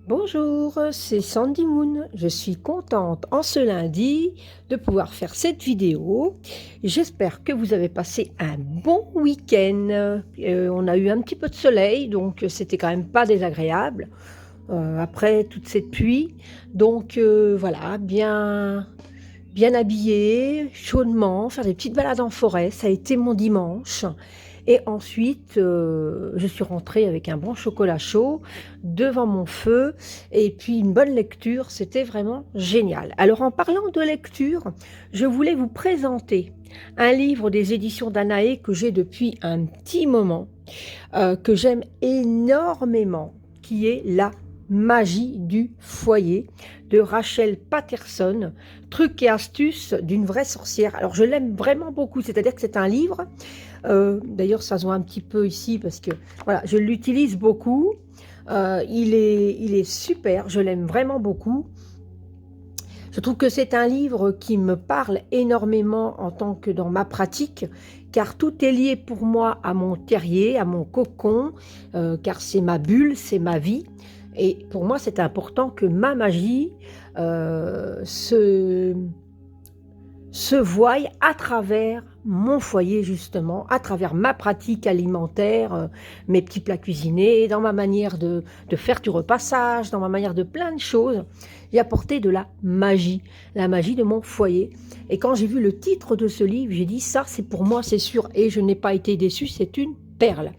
Bonjour, c'est Sandy Moon. Je suis contente en ce lundi de pouvoir faire cette vidéo. J'espère que vous avez passé un bon week-end. On a eu un petit peu de soleil, donc c'était quand même pas désagréable après toute cette pluie. Donc voilà, bien habillé, chaudement, faire des petites balades en forêt. Ça a été mon dimanche. Et ensuite, je suis rentrée avec un bon chocolat chaud devant mon feu et puis une bonne lecture. C'était vraiment génial. Alors, en parlant de lecture, je voulais vous présenter un livre des éditions Danaë que j'ai depuis un petit moment, que j'aime énormément, qui est La magie du foyer de Rachel Patterson, trucs et astuces d'une vraie sorcière. Alors, je l'aime vraiment beaucoup, c'est-à-dire que c'est un livre. D'ailleurs, ça se voit un petit peu ici parce que voilà, je l'utilise beaucoup. Il est super, je l'aime vraiment beaucoup. Je trouve que c'est un livre qui me parle énormément en tant que dans ma pratique, car tout est lié pour moi à mon terrier, à mon cocon, car c'est ma bulle, c'est ma vie. Et pour moi, c'est important que ma magie se voie à travers mon foyer, justement, à travers ma pratique alimentaire, mes petits plats cuisinés, dans ma manière de faire du repassage, dans ma manière de plein de choses. J'ai apporté de la magie de mon foyer. Et quand j'ai vu le titre de ce livre, j'ai dit ça, c'est pour moi, c'est sûr. Et je n'ai pas été déçue, c'est une perle.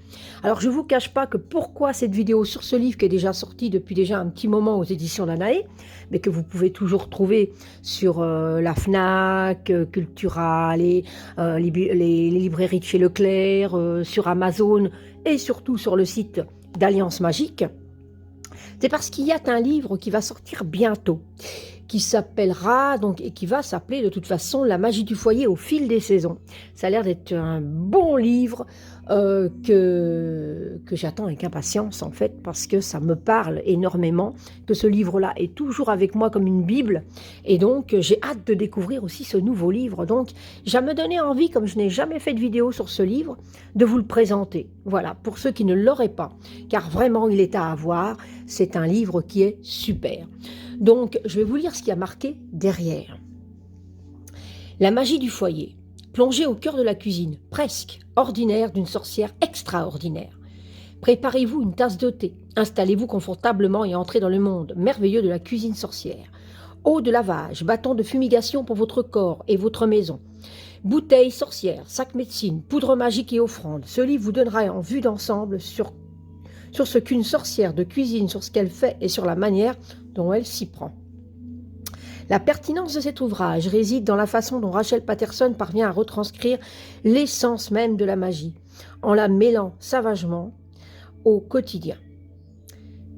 Alors, je ne vous cache pas que pourquoi cette vidéo sur ce livre qui est déjà sorti depuis déjà un petit moment aux éditions Danaë, mais que vous pouvez toujours trouver sur la Fnac, Cultura, les librairies de chez Leclerc, sur Amazon et surtout sur le site d'Alliance Magique, c'est parce qu'il y a un livre qui va sortir bientôt, qui s'appellera donc et qui va s'appeler de toute façon La magie du foyer au fil des saisons. Ça a l'air d'être un bon livre que j'attends avec impatience en fait, parce que ça me parle énormément, que ce livre-là est toujours avec moi comme une Bible, et donc j'ai hâte de découvrir aussi ce nouveau livre. Donc ça me donnait envie, comme je n'ai jamais fait de vidéo sur ce livre, de vous le présenter. Voilà, pour ceux qui ne l'auraient pas, car vraiment il est à avoir, c'est un livre qui est super. Donc, je vais vous lire ce qui a marqué derrière. La magie du foyer, plongée au cœur de la cuisine, presque ordinaire d'une sorcière extraordinaire. Préparez-vous une tasse de thé, installez-vous confortablement et entrez dans le monde merveilleux de la cuisine sorcière. Eau de lavage, bâton de fumigation pour votre corps et votre maison. Bouteille sorcière, sac médecine, poudre magique et offrande. Ce livre vous donnera en vue d'ensemble sur ce qu'une sorcière de cuisine, sur ce qu'elle fait et sur la manière dont elle s'y prend. La pertinence de cet ouvrage réside dans la façon dont Rachel Patterson parvient à retranscrire l'essence même de la magie, en la mêlant savagement au quotidien.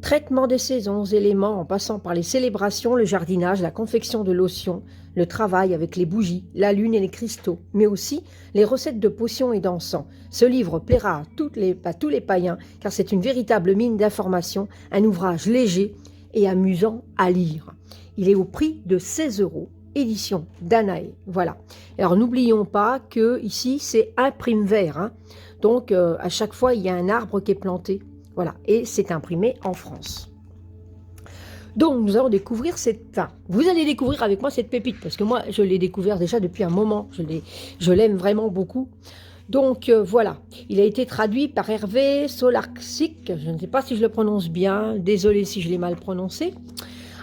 Traitement des saisons, éléments en passant par les célébrations, le jardinage, la confection de lotions, le travail avec les bougies, la lune et les cristaux, mais aussi les recettes de potions et d'encens. Ce livre plaira à tous les païens, car c'est une véritable mine d'informations, un ouvrage léger et amusant à lire. Il est au prix de 16 €, édition Danaë. Voilà. Alors n'oublions pas que ici c'est un prime vert, hein. Donc à chaque fois il y a un arbre qui est planté. Voilà, et c'est imprimé en France. Donc, nous allons découvrir vous allez découvrir avec moi cette pépite, parce que moi, je l'ai découvert déjà depuis un moment. Je l'aime vraiment beaucoup. Donc, voilà. Il a été traduit par Hervé Solarczyk. Je ne sais pas si je le prononce bien. Désolée si je l'ai mal prononcé.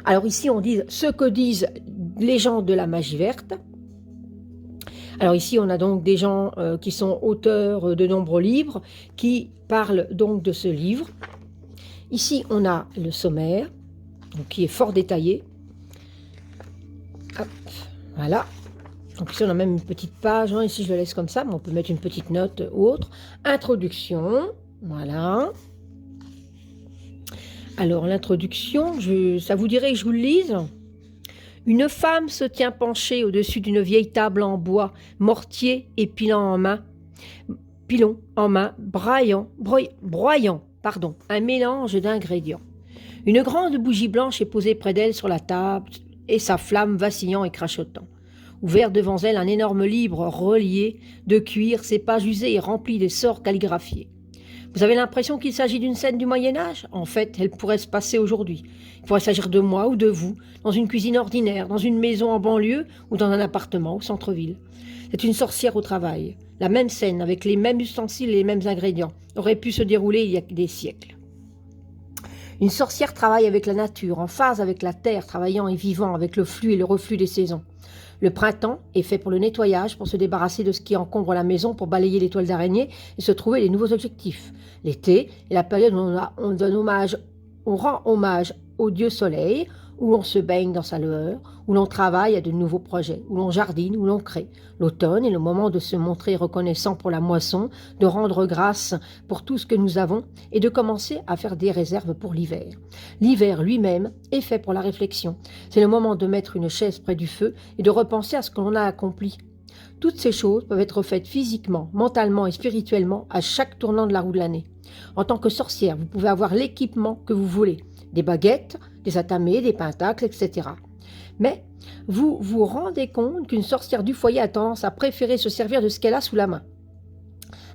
Alors, ici, on dit ce que disent les gens de la magie verte. Alors ici, on a donc des gens qui sont auteurs de nombreux livres, qui parlent donc de ce livre. Ici, on a le sommaire, donc, qui est fort détaillé. Hop, voilà. Donc ici, on a même une petite page. Hein. Ici, je le laisse comme ça, mais on peut mettre une petite note ou autre. Introduction, voilà. Alors, l'introduction, ça vous dirait que je vous le lise ? Une femme se tient penchée au-dessus d'une vieille table en bois, mortier et pilon en main, broyant, un mélange d'ingrédients. Une grande bougie blanche est posée près d'elle sur la table, et sa flamme vacillant et crachotant. Ouvert devant elle un énorme livre relié de cuir, ses pages usées et remplies des sorts calligraphiés. Vous avez l'impression qu'il s'agit d'une scène du Moyen-Âge? En fait, elle pourrait se passer aujourd'hui. Il pourrait s'agir de moi ou de vous, dans une cuisine ordinaire, dans une maison en banlieue ou dans un appartement au centre-ville. C'est une sorcière au travail. La même scène, avec les mêmes ustensiles et les mêmes ingrédients, aurait pu se dérouler il y a des siècles. Une sorcière travaille avec la nature, en phase avec la terre, travaillant et vivant avec le flux et le reflux des saisons. Le printemps est fait pour le nettoyage, pour se débarrasser de ce qui encombre la maison, pour balayer les toiles d'araignée et se trouver les nouveaux objectifs. L'été est la période où on rend hommage au dieu soleil, où l'on se baigne dans sa lueur, où l'on travaille à de nouveaux projets, où l'on jardine, où l'on crée. L'automne est le moment de se montrer reconnaissant pour la moisson, de rendre grâce pour tout ce que nous avons et de commencer à faire des réserves pour l'hiver. L'hiver lui-même est fait pour la réflexion. C'est le moment de mettre une chaise près du feu et de repenser à ce que l'on a accompli. Toutes ces choses peuvent être faites physiquement, mentalement et spirituellement à chaque tournant de la roue de l'année. En tant que sorcière, vous pouvez avoir l'équipement que vous voulez, des baguettes, des atamés, des pentacles, etc. Mais vous vous rendez compte qu'une sorcière du foyer a tendance à préférer se servir de ce qu'elle a sous la main.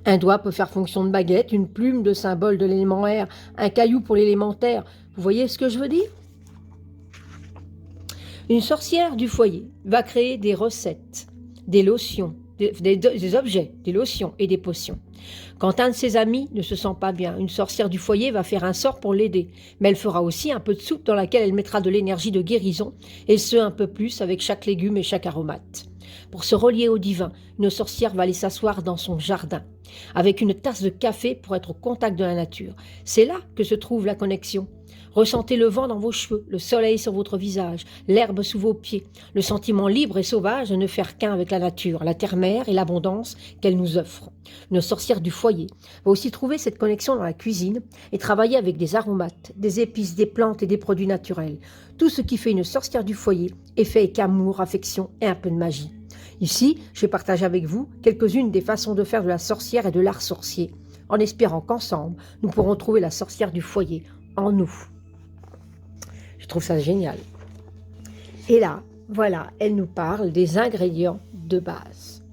Un doigt peut faire fonction de baguette, une plume de symbole de l'élément air, un caillou pour l'élémentaire. Vous voyez ce que je veux dire? Une sorcière du foyer va créer des recettes, des lotions, des objets, des lotions et des potions. Quand un de ses amis ne se sent pas bien, une sorcière du foyer va faire un sort pour l'aider, mais elle fera aussi un peu de soupe dans laquelle elle mettra de l'énergie de guérison, et ce un peu plus avec chaque légume et chaque aromate. Pour se relier au divin, une sorcière va aller s'asseoir dans son jardin, avec une tasse de café pour être au contact de la nature. C'est là que se trouve la connexion. Ressentez le vent dans vos cheveux, le soleil sur votre visage, l'herbe sous vos pieds, le sentiment libre et sauvage de ne faire qu'un avec la nature, la terre-mère et l'abondance qu'elle nous offre. Une sorcière du foyer va aussi trouver cette connexion dans la cuisine et travailler avec des aromates, des épices, des plantes et des produits naturels. Tout ce qui fait une sorcière du foyer est fait avec amour, affection et un peu de magie. Ici, je partage avec vous quelques-unes des façons de faire de la sorcière et de l'art sorcier, en espérant qu'ensemble, nous pourrons trouver la sorcière du foyer en nous. Je trouve ça génial. Et là, voilà, elle nous parle des ingrédients de base.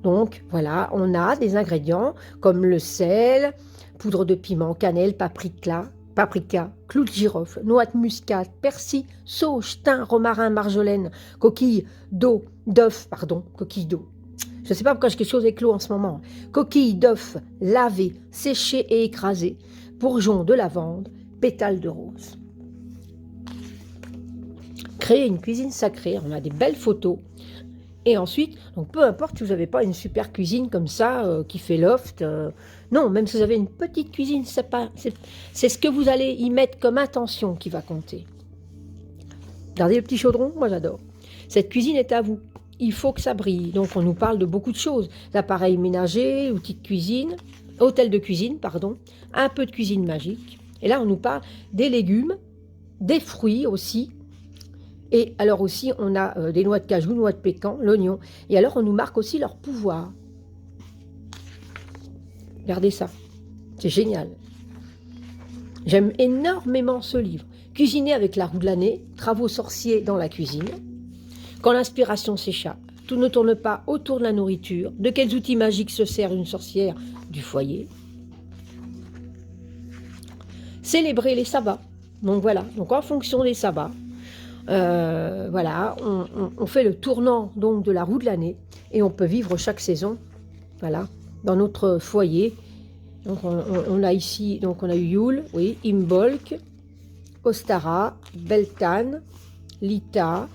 Donc, voilà, on a des ingrédients comme le sel, poudre de piment, cannelle, paprika, clous de girofle, noix de muscade, persil, sauge, thym, romarin, marjolaine, coquille d'œuf. Je ne sais pas pourquoi j'ai quelque chose avec l'eau en ce moment. Coquille d'œuf lavée, séchée et écrasée, bourgeons de lavande, pétales de rose. Créer une cuisine sacrée, on a des belles photos. Et ensuite, donc peu importe si vous n'avez pas une super cuisine comme ça, qui fait loft, non, même si vous avez une petite cuisine, c'est ce que vous allez y mettre comme intention qui va compter. Regardez le petit chaudron, moi j'adore. Cette cuisine est à vous, il faut que ça brille. Donc on nous parle de beaucoup de choses, l'appareil ménager, outils de cuisine, hôtel de cuisine, pardon, un peu de cuisine magique. Et là on nous parle des légumes, des fruits aussi. Et alors aussi, on a des noix de cajou, noix de pécan, l'oignon. Et alors, on nous marque aussi leur pouvoir. Regardez ça. C'est génial. J'aime énormément ce livre. Cuisiner avec la roue de l'année, travaux sorciers dans la cuisine. Quand l'inspiration s'échappe, tout ne tourne pas autour de la nourriture. De quels outils magiques se sert une sorcière du foyer? Célébrer les sabbats. Donc voilà. Donc en fonction des sabbats, voilà, on fait le tournant donc de la roue de l'année et on peut vivre chaque saison, voilà, dans notre foyer. Donc on a ici, donc on a eu Yule, oui, Imbolc, Ostara, Beltane, Lita,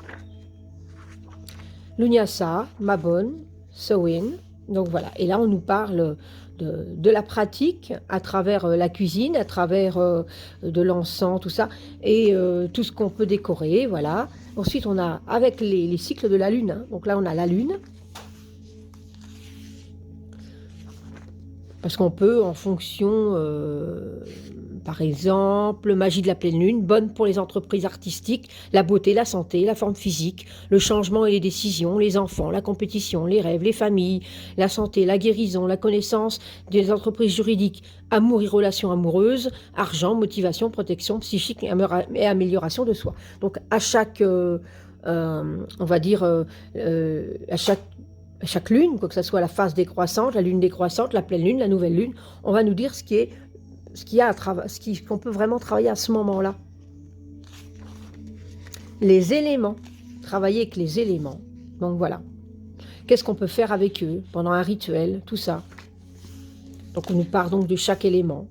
Lugnasa, Mabon, Samhain. Donc voilà, et là on nous parle de la pratique à travers la cuisine, à travers de l'encens, tout ça, et tout ce qu'on peut décorer, voilà. Ensuite, on a avec les cycles de la lune, hein. Donc là, on a la lune, parce qu'on peut, en fonction, par exemple, magie de la pleine lune, bonne pour les entreprises artistiques, la beauté, la santé, la forme physique, le changement et les décisions, les enfants, la compétition, les rêves, les familles, la santé, la guérison, la connaissance des entreprises juridiques, amour et relations amoureuses, argent, motivation, protection psychique et amélioration de soi. Donc à chaque on va dire, à chaque lune, quoi que ce soit la phase décroissante, la lune décroissante, la pleine lune, la nouvelle lune, on va nous dire ce qu'on peut vraiment travailler à ce moment-là. Les éléments, travailler avec les éléments. Donc voilà. Qu'est-ce qu'on peut faire avec eux pendant un rituel, tout ça. Donc on nous parle donc de chaque élément.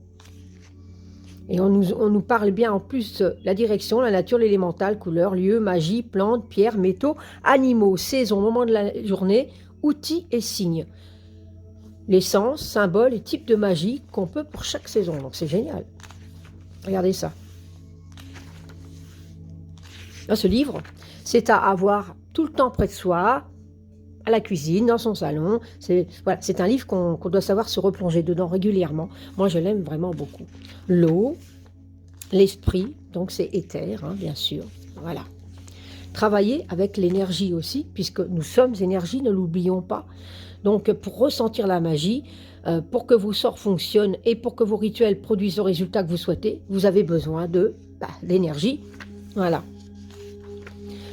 Et on nous parle bien en plus de la direction, la nature, l'élémental, couleur, lieu, magie, plantes, pierres, métaux, animaux, saison, moment de la journée, outils et signes. Les sens, symboles et types de magie qu'on peut pour chaque saison. Donc c'est génial. Regardez ça. Là, ce livre, c'est à avoir tout le temps près de soi, à la cuisine, dans son salon. Voilà, c'est un livre qu'on doit savoir se replonger dedans régulièrement. Moi, je l'aime vraiment beaucoup. L'eau, l'esprit, donc c'est éther, hein, bien sûr. Voilà. Travailler avec l'énergie aussi, puisque nous sommes énergie, ne l'oublions pas. Donc, pour ressentir la magie, pour que vos sorts fonctionnent et pour que vos rituels produisent le résultat que vous souhaitez, vous avez besoin d'énergie. Voilà.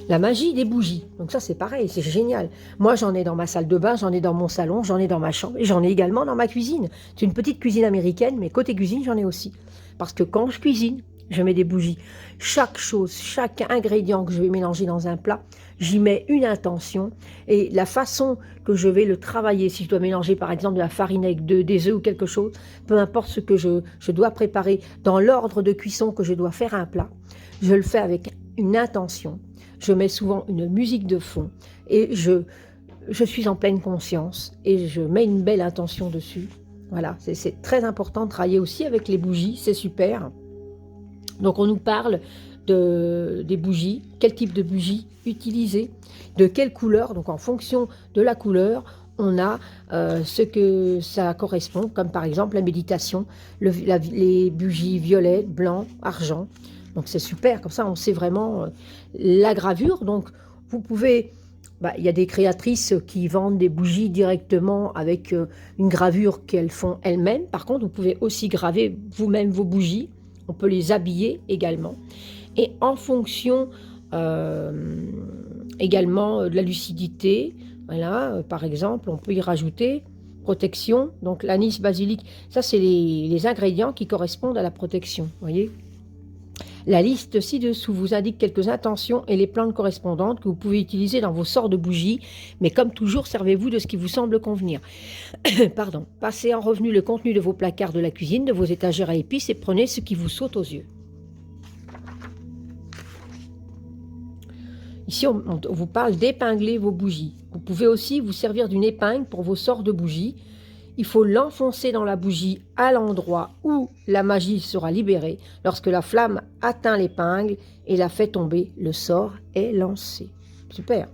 La magie des bougies. Donc ça, c'est pareil, c'est génial. Moi, j'en ai dans ma salle de bain, j'en ai dans mon salon, j'en ai dans ma chambre et j'en ai également dans ma cuisine. C'est une petite cuisine américaine, mais côté cuisine, j'en ai aussi. Parce que quand je cuisine, je mets des bougies. Chaque chose, chaque ingrédient que je vais mélanger dans un plat, j'y mets une intention. Et la façon que je vais le travailler, si je dois mélanger par exemple de la farine avec des œufs ou quelque chose, peu importe ce que je dois préparer, dans l'ordre de cuisson que je dois faire un plat, je le fais avec une intention. Je mets souvent une musique de fond et je suis en pleine conscience et je mets une belle intention dessus. Voilà, c'est très important de travailler aussi avec les bougies, c'est super. Donc on nous parle des bougies, quel type de bougie utiliser, de quelle couleur. Donc en fonction de la couleur, on a ce que ça correspond, comme par exemple la méditation, les bougies violettes, blanc, argent. Donc c'est super, comme ça on sait vraiment la gravure. Donc vous pouvez, il y a des créatrices qui vendent des bougies directement avec une gravure qu'elles font elles-mêmes. Par contre, vous pouvez aussi graver vous-même vos bougies. On peut les habiller également. Et en fonction également de la lucidité, voilà, par exemple, on peut y rajouter protection. Donc l'anis, basilic, ça c'est les ingrédients qui correspondent à la protection, voyez. La liste ci-dessous vous indique quelques intentions et les plantes correspondantes que vous pouvez utiliser dans vos sorts de bougies, mais comme toujours, servez-vous de ce qui vous semble convenir. Pardon. Passez en revue le contenu de vos placards de la cuisine, de vos étagères à épices et prenez ce qui vous saute aux yeux. Ici, on vous parle d'épingler vos bougies. Vous pouvez aussi vous servir d'une épingle pour vos sorts de bougies. Il faut l'enfoncer dans la bougie à l'endroit où la magie sera libérée. Lorsque la flamme atteint l'épingle et la fait tomber, le sort est lancé. Super.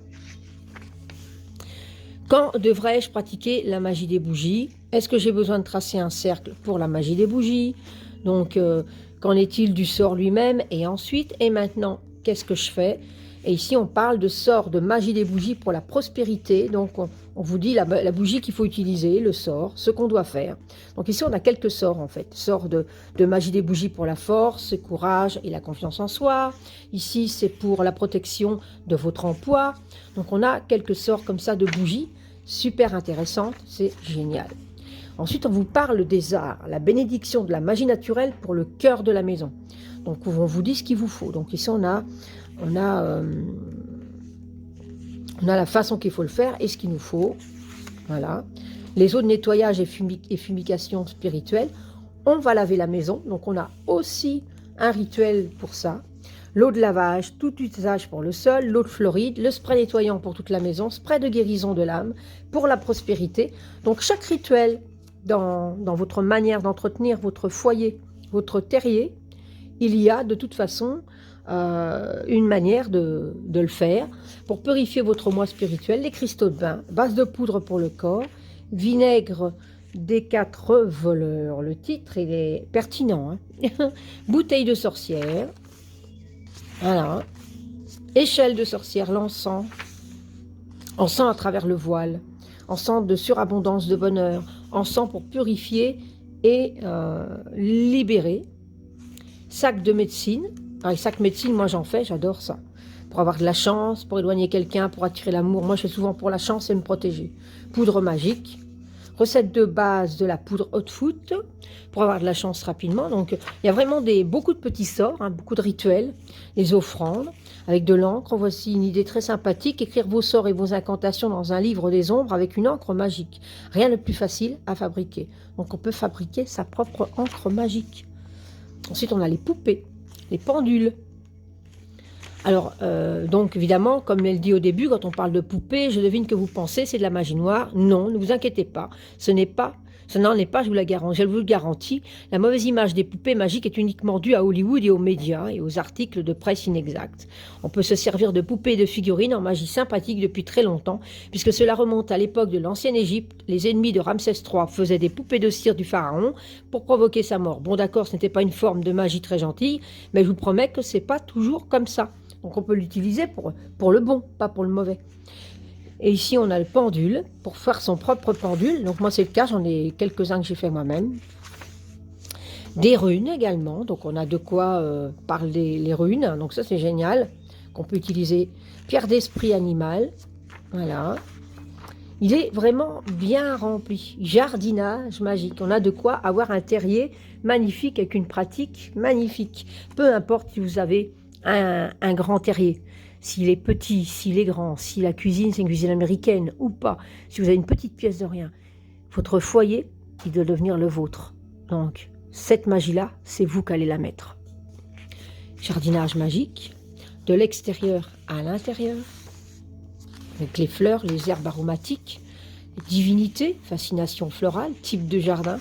Quand devrais-je pratiquer la magie des bougies? Est-ce que j'ai besoin de tracer un cercle pour la magie des bougies? Donc, qu'en est-il du sort lui-même? Et ensuite, et maintenant, qu'est-ce que je fais? Et ici, on parle de sort de magie des bougies pour la prospérité. Donc, on vous dit la bougie qu'il faut utiliser, le sort, ce qu'on doit faire. Donc ici, on a quelques sorts en fait. Sort de magie des bougies pour la force, le courage et la confiance en soi. Ici, c'est pour la protection de votre emploi. Donc, on a quelques sorts comme ça de bougies. Super intéressantes, c'est génial. Ensuite, on vous parle des arts, la bénédiction de la magie naturelle pour le cœur de la maison. Donc, on vous dit ce qu'il vous faut. Donc ici, on a la façon qu'il faut le faire et ce qu'il nous faut. Voilà. Les eaux de nettoyage et fumigation spirituelle. On va laver la maison. Donc, on a aussi un rituel pour ça. L'eau de lavage, tout usage pour le sol. L'eau de fluoride, le spray nettoyant pour toute la maison. Spray de guérison de l'âme pour la prospérité. Donc, chaque rituel dans votre manière d'entretenir votre foyer, votre terrier, il y a de toute façon une manière de le faire pour purifier votre moi spirituel. Les cristaux de bain, base de poudre pour le corps, vinaigre des 4 voleurs. Le titre, il est pertinent. Hein. Bouteille de sorcière. Voilà. Échelle de sorcière, l'encens. Encens à travers le voile. Encens de surabondance de bonheur. Encens pour purifier et libérer. Sac de médecine. Ah, sac médecine, moi j'en fais, j'adore ça. pour avoir de la chance, pour éloigner quelqu'un, pour attirer l'amour. Moi, je fais souvent pour la chance et me protéger. Poudre magique. Recette de base de la poudre hot foot pour avoir de la chance rapidement. Donc, il y a vraiment beaucoup de petits sorts, hein, beaucoup de rituels, les offrandes. Avec de l'encre, voici une idée très sympathique. Écrire vos sorts et vos incantations dans un livre des ombres avec une encre magique. Rien de plus facile à fabriquer. Donc, on peut fabriquer sa propre encre magique. Ensuite, on a les poupées, les pendules. Alors, donc évidemment, comme elle dit au début, quand on parle de poupée, je devine que vous pensez c'est de la magie noire. Non, ne vous inquiétez pas, ce n'en est pas, je vous le garantis. La mauvaise image des poupées magiques est uniquement due à Hollywood et aux médias et aux articles de presse inexacts. On peut se servir de poupées et de figurines en magie sympathique depuis très longtemps, puisque cela remonte à l'époque de l'ancienne Égypte. Les ennemis de Ramsès III faisaient des poupées de cire du pharaon pour provoquer sa mort. Bon d'accord, ce n'était pas une forme de magie très gentille, mais je vous promets que c'est pas toujours comme ça. Donc on peut l'utiliser pour le bon, pas pour le mauvais. Et ici, on a le pendule, pour faire son propre pendule. Donc moi, c'est le cas, j'en ai quelques-uns que j'ai fait moi-même. Des runes également, donc on a de quoi parler les runes. Donc ça, c'est génial, qu'on peut utiliser. Pierre d'esprit animal, voilà. Il est vraiment bien rempli. Jardinage magique. On a de quoi avoir un terrier magnifique avec une pratique magnifique. Peu importe si vous avez un grand terrier, s'il est petit, s'il est grand, si la cuisine c'est une cuisine américaine ou pas, si vous avez une petite pièce de rien, votre foyer, il doit devenir le vôtre. Donc, cette magie-là, c'est vous qui allez la mettre. Jardinage magique, de l'extérieur à l'intérieur, avec les fleurs, les herbes aromatiques, les divinités, fascination florale, type de jardin,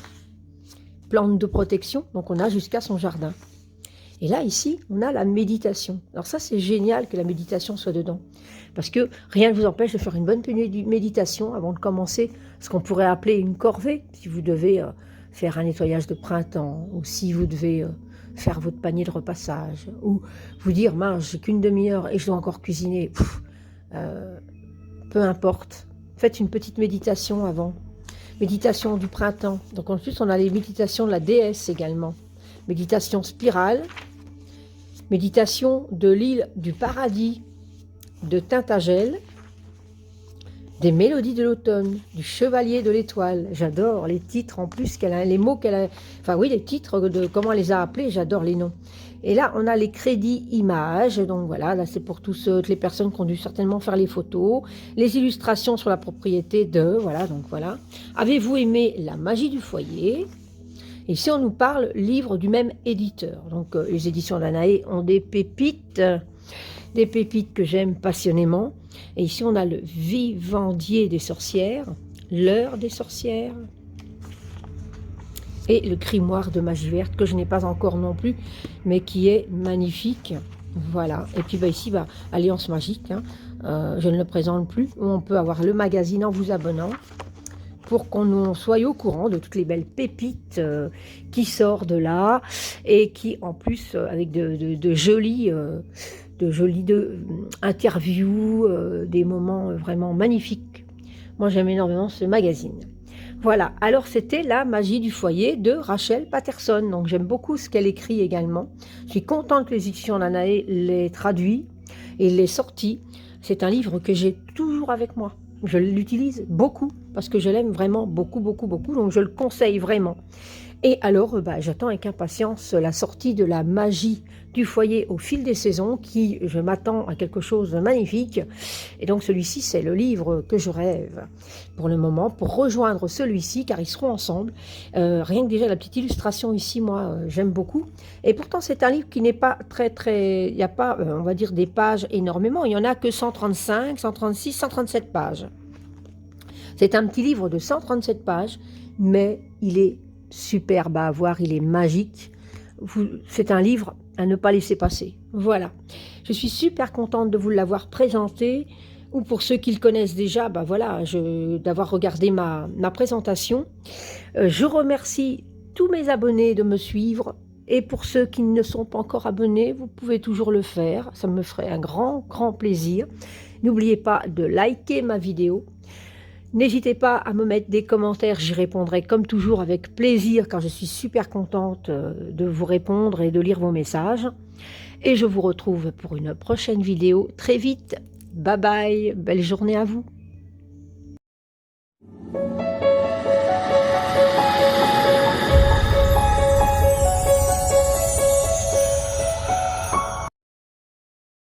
plantes de protection, donc on a jusqu'à son jardin. Et là, ici, on a la méditation. Alors ça, c'est génial que la méditation soit dedans. Parce que rien ne vous empêche de faire une bonne méditation avant de commencer ce qu'on pourrait appeler une corvée. Si vous devez faire un nettoyage de printemps, ou si vous devez faire votre panier de repassage, ou vous dire, mince, j'ai qu'une demi-heure et je dois encore cuisiner. Peu importe. Faites une petite méditation avant. Méditation du printemps. Donc ensuite, on a les méditations de la déesse également. Méditation spirale. Méditation de l'île du paradis, de Tintagel, des mélodies de l'automne, du chevalier de l'étoile. J'adore les titres en plus, les mots qu'elle a, enfin oui, les titres de comment elle les a appelés, j'adore les noms. Et là, on a les crédits images, donc voilà, là c'est pour toutes les personnes qui ont dû certainement faire les photos, les illustrations sur la propriété de, voilà, donc voilà. Avez-vous aimé la magie du foyer ? Et ici, on nous parle livre du même éditeur. Donc, les éditions Danaé ont des pépites que j'aime passionnément. Et ici, on a le Vivandier des sorcières, l'heure des sorcières, et le grimoire de magie verte, que je n'ai pas encore non plus, mais qui est magnifique. Voilà. Et puis ici, Alliance magique, hein. Je ne le présente plus, où on peut avoir le magazine en vous abonnant, pour qu'on soit au courant de toutes les belles pépites qui sortent de là, et qui, en plus, avec de jolies interviews, des moments vraiment magnifiques. Moi, j'aime énormément ce magazine. Voilà, alors c'était La magie du foyer de Rachel Patterson. Donc, j'aime beaucoup ce qu'elle écrit également. Je suis contente que les éditions Danaé l'aient traduit et l'aient sorti. C'est un livre que j'ai toujours avec moi. Je l'utilise beaucoup parce que je l'aime vraiment beaucoup, beaucoup, beaucoup. Donc, je le conseille vraiment. Et alors, j'attends avec impatience la sortie de La magie du foyer au fil des saisons, qui, je m'attends à quelque chose de magnifique. Et donc, celui-ci, c'est le livre que je rêve pour le moment, pour rejoindre celui-ci, car ils seront ensemble. Rien que déjà la petite illustration ici, moi, j'aime beaucoup. Et pourtant, c'est un livre qui n'est pas il n'y a pas, on va dire, des pages énormément. Il n'y en a que 135, 136, 137 pages. C'est un petit livre de 137 pages, mais il est superbe à voir, il est magique. C'est un livre à ne pas laisser passer. Voilà. Je suis super contente de vous l'avoir présenté, ou pour ceux qui le connaissent déjà, voilà, d'avoir regardé ma présentation. Je remercie tous mes abonnés de me suivre, et pour ceux qui ne sont pas encore abonnés, vous pouvez toujours le faire. Ça me ferait un grand, grand plaisir. N'oubliez pas de liker ma vidéo, N'hésitez pas à me mettre des commentaires, j'y répondrai comme toujours avec plaisir car je suis super contente de vous répondre et de lire vos messages. Et je vous retrouve pour une prochaine vidéo très vite. Bye bye, belle journée à vous.